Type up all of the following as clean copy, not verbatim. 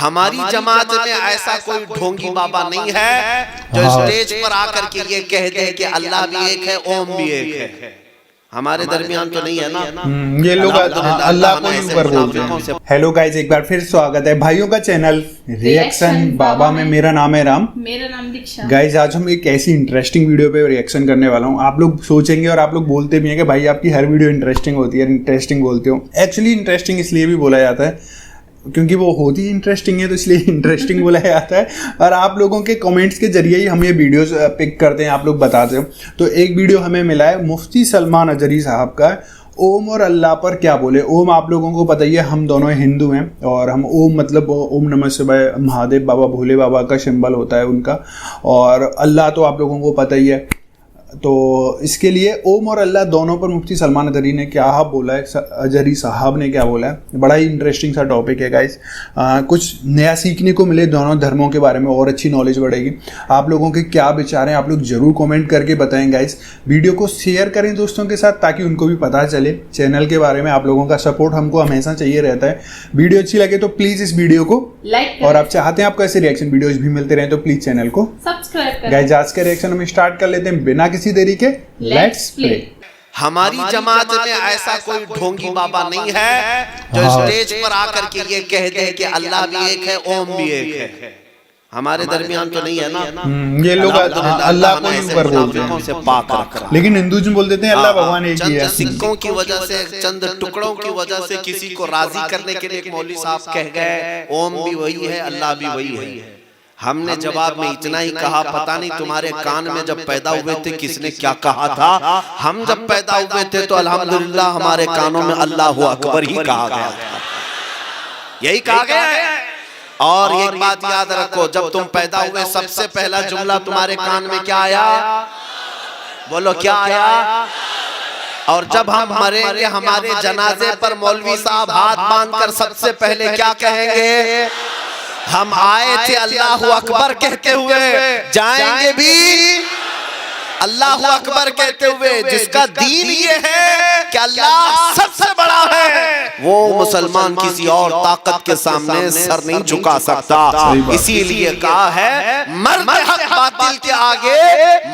हमारी जमात में ऐसा कोई ढोंगी बाबा नहीं है जो स्टेज पर आकर के ये कह दे कि अल्लाह भी एक है, ओम भी एक है। हमारे दरमियान तो नहीं है ना। ये लोग अल्लाह को ही ऊपर बोलते हैं। हेलो गाइज, एक बार फिर स्वागत है भाइयों का चैनल रिएक्शन बाबा में। मेरा नाम है राम, मेरा नाम दीक्षा। गाइज आज हम एक ऐसी इंटरेस्टिंग वीडियो पे रिएक्शन करने वाला हूँ। आप लोग सोचेंगे और आप लोग बोलते भी हैं कि भाई आपकी हर वीडियो इंटरेस्टिंग होती है, इंटरेस्टिंग बोलते हो। एक्चुअली इंटरेस्टिंग इसलिए भी बोला जाता है क्योंकि वो होती इंटरेस्टिंग है, तो इसलिए इंटरेस्टिंग बोला जाता है। और आप लोगों के कमेंट्स के जरिए ही हम ये वीडियोस पिक करते हैं, आप लोग बताते हो। तो एक वीडियो हमें मिला है मुफ्ती सलमान अजहरी साहब का, ओम और अल्लाह पर क्या बोले। ओम आप लोगों को पता ही है, हम दोनों हिंदू हैं और हम ओम मतलब ओम नमः शिवाय, महादेव बाबा भोले बाबा का सिंबल होता है उनका। और अल्लाह तो आप लोगों को पता ही है। तो इसके लिए ओम और अल्लाह दोनों पर मुफ्ती सलमान अजहरी ने क्या बोला है, अजहरी साहब ने क्या बोला है। बड़ा ही इंटरेस्टिंग सा टॉपिक है गाइस। कुछ नया सीखने को मिले दोनों धर्मों के बारे में और अच्छी नॉलेज बढ़ेगी। आप लोगों के क्या विचार हैं आप लोग ज़रूर कमेंट करके बताएं गाइस। वीडियो को शेयर करें दोस्तों के साथ ताकि उनको भी पता चले चैनल के बारे में। आप लोगों का सपोर्ट हमको हमेशा चाहिए रहता है। वीडियो अच्छी लगे तो प्लीज़ इस वीडियो को लाइक, और आप चाहते हैं आपको ऐसे रिएक्शन वीडियोज़ भी मिलते रहें तो प्लीज़ चैनल को सब्सक्राइब करें। गाइस आज का रिएक्शन हम स्टार्ट कर लेते हैं बिना किसी देरी के। Let's play. हमारी जमात में ऐसा कोई ढोंगी बाबा नहीं है जो स्टेज पर आकर के ये कह दे कि अल्लाह भी एक है, ओम भी एक है। हमारे दरमियान तो नहीं है ना। ये लोग अल्लाह को ही ऊपर बोलते हैं, लेकिन हिंदूज़म बोल देते हैं अल्लाह भगवान एक ही है। सिक्कों की वजह से, चंद टुकड़ों की वजह से किसी को राजी करने के लिए एक मौलवी साहब कह गए ओम भी वही है, अल्लाह भी वही है। हमने जवाब में इतना ही कहा, पता नहीं तुम्हारे कान में जब पैदा हुए थे किसने क्या कहा था। हम जब पैदा हुए थे तो अल्हम्दुलिल्लाह हमारे कानों में अल्लाहु अकबर ही कहा गया था, यही कहा गया है। और एक बात याद रखो, जब तुम पैदा हुए सबसे पहला जुमला तुम्हारे कान में क्या आया? बोलो क्या आया? और जब हम मरेंगे हमारे जनाजे पर मौलवी साहब हाथ बांधकर सबसे पहले क्या कहेंगे? हम आए थे अल्लाहु अकबर कहते हुए, जाएंगे भी अल्लाहु अकबर कहते हुए। जिसका दीन ये है कि अल्लाह सबसे बड़ा है, वो मुसलमान किसी और ताकत के सामने सर नहीं झुका सकता। इसीलिए कहा है मर्द हक बातिल के आगे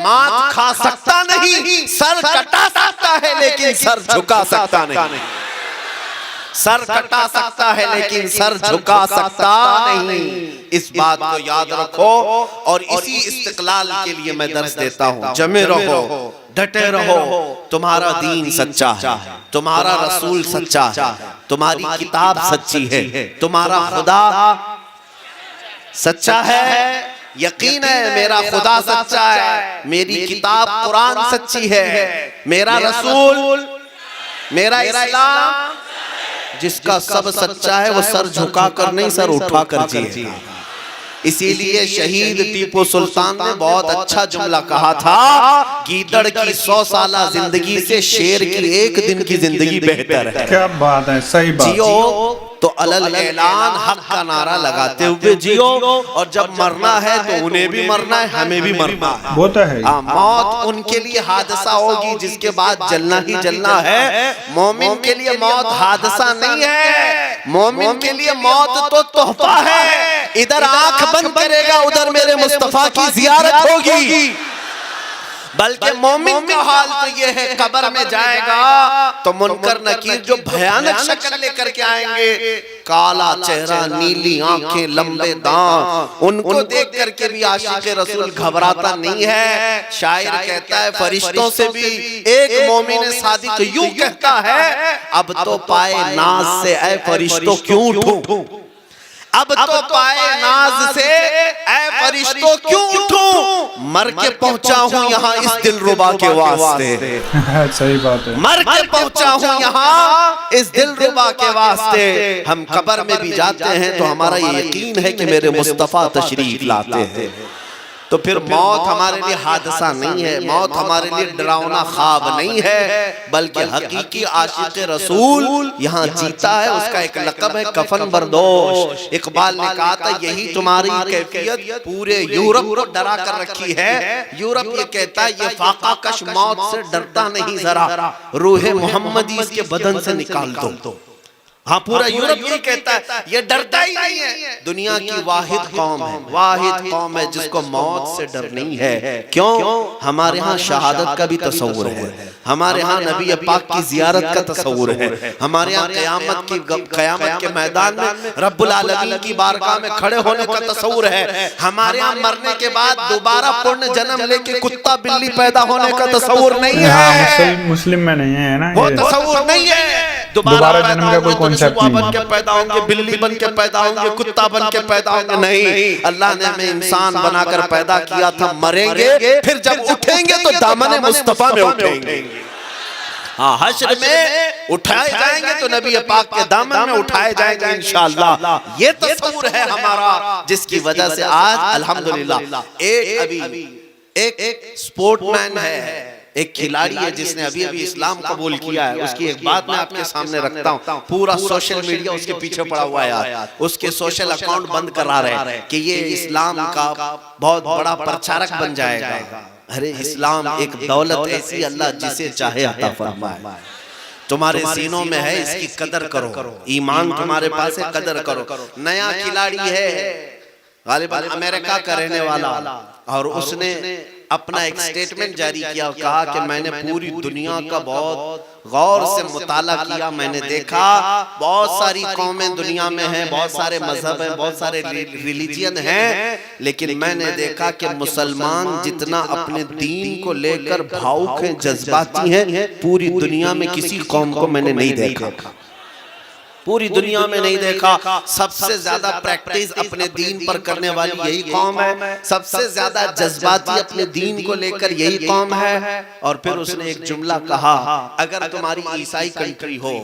मात खा सकता नहीं, सर कटा सकता है लेकिन सर झुका सकता नहीं। सर कटा सकता है लेकिन सर झुका सकता नहीं। इस बात को याद रखो और इसी इस्तिकलाल के लिए मैं दर्स देता हूँ। जमे रहो, डटे रहो, तुम्हारा दीन सच्चा है, तुम्हारा रसूल सच्चा है, तुम्हारी किताब सच्ची है, तुम्हारा खुदा सच्चा है। यकीन है मेरा खुदा सच्चा है, मेरी किताब कुरान सच्ची है, मेरा रसूल, मेरा इस्लाम जिसका सब सच्चा है वो सर झुका कर नहीं सर उठा कर जिएगा। इसीलिए शहीद टीपू सुल्तान ने बहुत अच्छा जुमला कहा था, गीदड़ की 100 साला जिंदगी से शेर की एक दिन की जिंदगी बेहतर है। क्या बात है, सही बात। जियो तो अलल ऐलान हक का नारा लगाते हुए जियो, और जब मरना है तो उन्हें भी मरना है, हमें भी मरना है। वो तो है। मौत उनके लिए हादसा होगी जिसके बाद जलना ही जलना है। मोमिन के लिए मौत हादसा नहीं है, मोमिन के लिए मौत तो तोहफा है। इधर आंख बंद करेगा उधर मेरे मुस्तफा की जियारत होगी। बल्कि मोमिन का हाल तो ये है, कब्र में जाएगा तो मुनकर नकीर जो भयानक शक्ल लेकर के आएंगे, काला चेहरा, नीली आंखें, लंबे दांत, उनको देख करके भी आशिक रसूल घबराता नहीं है। शायर कहता है फरिश्तों से भी एक मोमिन सादिक यूं कहता है, अब तो पाए नाज से ऐ फरिश्तों क्यों उठूं, अब तो पाए नाज से ऐ फरिश्तों क्यों उठूं, मर के पहुंचा हूं यहाँ इस दिलरुबा के वास्ते। सही बात है, मर के पहुंचा हूं यहाँ इस दिलरुबा के वास्ते। हम कब्र में भी जाते हैं तो हमारा ये यकीन है कि मेरे मुस्तफा तशरीफ लाते हैं। तो फिर मौत हमारे लिए हादसा नहीं है, मौत हमारे लिए डरावना ख्वाब नहीं है, बल्कि हकीकी आशिक रसूल यहाँ जीता है। उसका एक लक़ब है कफन बर्दोश। इकबाल ने कहा था यही तुम्हारी कैफियत पूरे यूरोप को डरा कर रखी है। यूरोप ये कहता है ये फाका कश मौत से डरता नहीं जरा, रूहे मोहम्मदी इसके बदन से निकाल दो। हाँ, पूरा यूरोप यही कहता है, ये डरता ही नहीं है। दुनिया की वाहिद कौम है, वाहिद कौम है जिसको मौत से डर नहीं है। क्यों? हमारे यहाँ शहादत का भी तस्वुर है, हमारे यहाँ नबी पाक की जियारत का तस्वुर है, हमारे यहाँ क़यामत के मैदान में रब्बुल आलमीन की बारगाह में खड़े होने का तस्वुर है, हमारे यहाँ मरने के बाद दोबारा पुण्य जन्म लेके कुत्ता बिल्ली पैदा होने का तस्वुर नहीं है। मुस्लिम में नहीं है ना, वो तस्वुर नहीं है। दोबारा जन्म का कोई कॉन्सेप्ट नहीं। बन के पैदा होंगे, बिल्ली बन के पैदा होंगे, कुत्ता बन के पैदा होंगे, नहीं। अल्लाह ने हमें इंसान बनाकर पैदा किया था, मरेंगे, फिर जब उठेंगे तो दामन मुस्तफा में उठेंगे। हाँ, हश्र में उठाए जाएंगे तो नबी पाक के दामन में उठाए जाएंगे इंशाअल्लाह। ये तस्वीर है हमारा, जिसकी वजह से आज अल्हम्दुलिल्लाह एक स्पोर्टमैन है, एक खिलाड़ी है जिसने अभी अभी इस्लाम कबूल किया है। उसकी एक बात मैं आपके सामने रखता हूँ, पूरा सोशल मीडिया उसके पीछे पड़ा हुआ है यार। उसके सोशल अकाउंट बंद करा रहे हैं कि ये इस्लाम का बहुत बड़ा प्रचारक बन जाएगा। अरे इस्लाम एक दौलत ऐसी अल्लाह जिसे चाहे अता फरमाए। तुम्हारे सीनों में है, इसकी कदर करो। ईमान तुम्हारे पास है, कदर करो। नया खिलाड़ी है, गालिबन अमेरिका का रहने वाला, और उसने अपना एक स्टेटमेंट जारी किया, कहा कि मैंने पूरी दुनिया का बहुत गौर से मुताला किया, मैंने देखा बहुत सारी कौमें दुनिया में हैं, बहुत सारे मजहब हैं, बहुत सारे रिलीजियन हैं, लेकिन मैंने देखा कि मुसलमान जितना अपने दीन को लेकर भावुक हैं, जज्बाती हैं, पूरी दुनिया में किसी कौम को मैंने नहीं देखा, पूरी दुनिया में नहीं देखा। सबसे ज्यादा प्रैक्टिस अपने दीन पर करने वाली यही कौम है, सबसे ज्यादा जज्बाती अपने दीन को लेकर यही कौम है। और फिर उसने एक जुमला कहा, अगर तुम्हारी ईसाई कंट्री हो,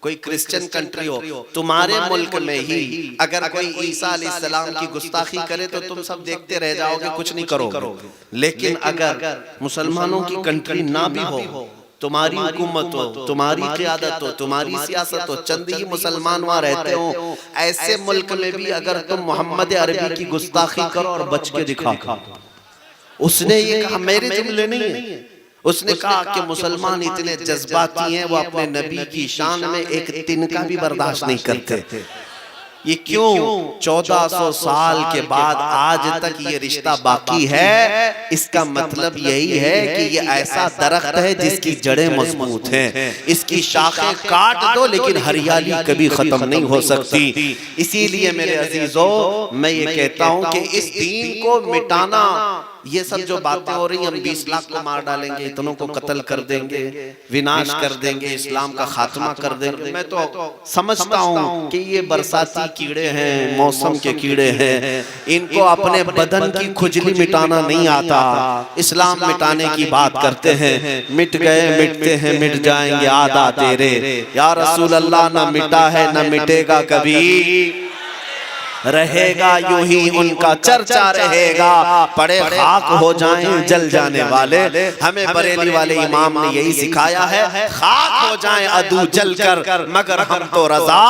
कोई क्रिश्चियन कंट्री हो, तुम्हारे मुल्क में ही अगर कोई ईसा अलैहिस्सलाम की गुस्ताखी करे तो तुम सब देखते रह जाओगे, कुछ नहीं करोगे। लेकिन अगर मुसलमानों की कंट्री ना भी हो, तुम्हारी हुकूमत हो, तुम्हारी क़यादत हो, तुम्हारी सियासत हो, चंद ही मुसलमान वहाँ रहते हो, ऐसे मुल्क में भी अगर तुम मोहम्मद अरबी की गुस्ताखी करो और बच के दिखाओ। उसने ये कहा, मेरे जुमले नहीं है, उसने कहा कि मुसलमान इतने जज्बाती हैं, वो अपने नबी की शान में एक तिनका भी बर्दाश्त नहीं करते। ये क्यों? 1400 साल के बाद आज तक ये रिश्ता बाकी है। इसका मतलब यही है कि ये ऐसा दरख्त है जिसकी जड़ें मजबूत हैं, इसकी शाखें काट दो लेकिन हरियाली कभी खत्म नहीं हो सकती। इसीलिए मेरे अजीजों, मैं ये कहता हूँ कि इस दीन को मिटाना, ये सब जो बातें हो रही, हम 20 लाख को मार डालेंगे, इतनों को कत्ल कर देंगे, विनाश कर देंगे, इस्लाम का खात्मा कर देंगे, मैं तो समझता हूँ कि ये बरसाती कीड़े हैं, मौसम के कीड़े हैं, इनको अपने बदन की खुजली मिटाना नहीं आता, इस्लाम मिटाने की बात करते हैं। मिट गए, मिटते हैं, मिट जाएंगे आदा तेरे, या रसूल अल्लाह, ना मिटा है ना मिटेगा कभी, रहेगा यूं ही उनका चर्चा रहेगा, पड़े खाक हो जाएं जल जाने वाले। हमें बरेली वाले इमाम ने यही सिखाया है, खाक हो जाएं अदू जल कर, मगर हम तो रजा,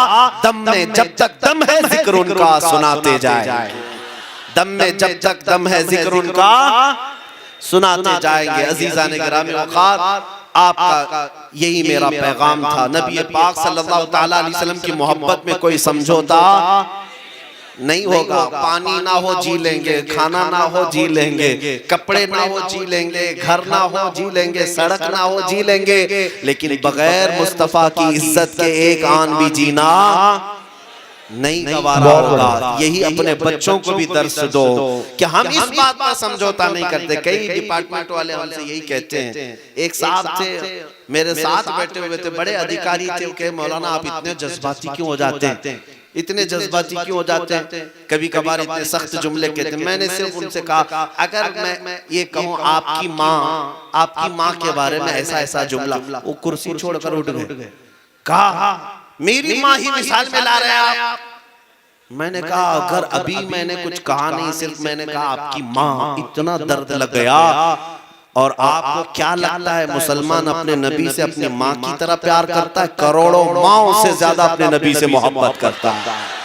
दम में जब तक दम है जिक्र उनका सुनाते जाए, दम में जब तक दम है जिक्र उनका सुनाते जाएंगे। अजीजान गिरामी औकात, आपका यही मेरा पैगाम था। नबी पाक सल्लल्लाहु तआला अलैहि वसल्लम की मोहब्बत में कोई समझौता नहीं होगा। पानी ना हो जी लेंगे, खाना ना हो जी लेंगे, कपड़े ना हो जी लेंगे, घर ना हो जी लेंगे, सड़क ना हो जी लेंगे, लेकिन बगैर मुस्तफा की इज्जत के एक आन भी जीना नहीं गवारा होगा। यही अपने बच्चों को भी दर्स दो कि हम इस बात पर समझौता नहीं करते। कई डिपार्टमेंट वाले हमसे यही कहते हैं। एक साहब थे, मेरे साथ बैठे हुए थे, बड़े अधिकारी थे, कहे मौलाना आप इतने जज्बाती क्यों हो जाते हैं, इतने जज्बाती क्यों हो जाते हैं, कभी कभार इतने सख्त जुमले कहते हैं। मैंने सिर्फ उनसे कहा, अगर मैं ये कहूँ आपकी माँ के बारे में ऐसा ऐसा जुमला, वो कुर्सी छोड़कर उठ गए। कहा मेरी माँ ही मिसाल में ला रहे हैं आप। मैंने कहा अगर अभी मैंने कुछ कहा नहीं, सिर्फ मैंने कहा आपकी माँ, इतना दर्द लग गया। और आपको क्या लगता है मुसलमान अपने नबी से अपनी माँ की तरह प्यार करता है? करोड़ों माँओं से ज्यादा अपने नबी से मोहब्बत करता है।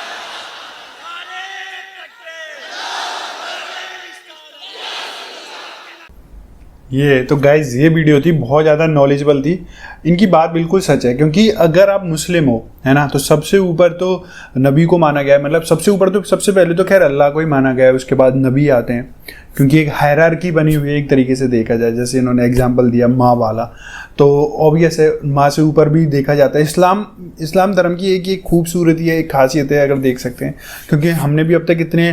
ये तो गाइज, ये वीडियो थी, बहुत ज़्यादा नॉलेजेबल थी। इनकी बात बिल्कुल सच है, क्योंकि अगर आप मुस्लिम हो, है ना, तो सबसे ऊपर तो नबी को माना गया है। मतलब सबसे ऊपर तो सबसे पहले तो खैर अल्लाह को ही माना गया है, उसके बाद नबी आते हैं, क्योंकि एक हायरार्की बनी हुई है एक तरीके से देखा जाए। जैसे इन्होंने एग्जांपल दिया माँ वाला, तो ऑब्वियस है माँ से ऊपर भी देखा जाता है। इस्लाम धर्म की एक खूबसूरती है, एक खासियत है, अगर देख सकते हैं, क्योंकि हमने भी अब तक इतने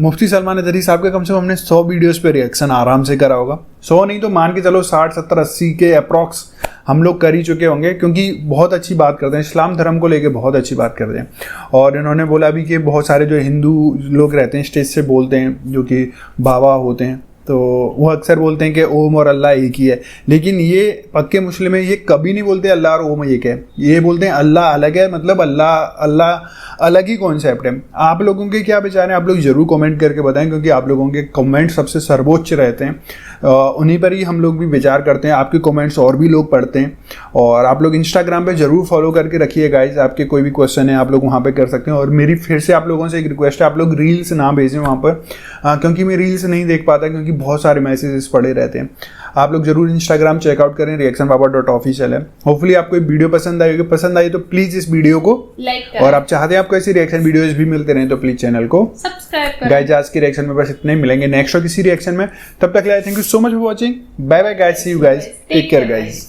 मुफ्ती सलमान अदरी साहब के कम से कम हमने 100 वीडियोस पे रिएक्शन आराम से करा होगा। 100 नहीं तो मान के चलो 60 70 80 के अप्रॉक्स हम लोग कर ही चुके होंगे, क्योंकि बहुत अच्छी बात करते हैं, इस्लाम धर्म को लेके बहुत अच्छी बात करते हैं। और इन्होंने बोला भी कि बहुत सारे जो हिंदू लोग रहते हैं स्टेज से बोलते हैं, जो कि बाबा होते हैं, तो वो अक्सर बोलते हैं कि ओम और अल्लाह एक ही है, लेकिन ये पक्के मुस्लिम है, ये कभी नहीं बोलते अल्लाह और ओम एक है, ये बोलते हैं अल्लाह अलग है। मतलब अल्लाह अलग ही कॉन्सेप्ट है। आप लोगों के क्या विचार हैं, आप लोग जरूर कमेंट करके बताएं, क्योंकि आप लोगों के कमेंट सबसे सर्वोच्च रहते हैं, उन्हीं पर ही हम लोग भी विचार करते हैं। आपके कमेंट्स और भी लोग पढ़ते हैं, और आप लोग इंस्टाग्राम पे जरूर फॉलो करके रखिए गाइज। आपके कोई भी क्वेश्चन है आप लोग वहाँ पे कर सकते हैं। और मेरी फिर से आप लोगों से एक रिक्वेस्ट है, आप लोग रील्स ना भेजें वहाँ पर, क्योंकि मैं रील्स नहीं देख पाता, क्योंकि बहुत सारे मैसेजेस पड़े रहते हैं। आप लोग जरूर इंस्टाग्राम चेकआउट करें, reactionpapa.official है। होपफुली आपको ये वीडियो पसंद आएगी, पसंद आई तो प्लीज इस वीडियो को लाइक करें, और आप चाहते हैं आपको ऐसी रिएक्शन वीडियोस भी मिलते रहें तो प्लीज चैनल को सब्सक्राइब करें। गाइज आज की रिएक्शन में बस इतने ही, मिलेंगे नेक्स्ट और किसी रिएक्शन में। तब तक के लिए thank you so much for watching, bye bye guys, see you guys, take care guys.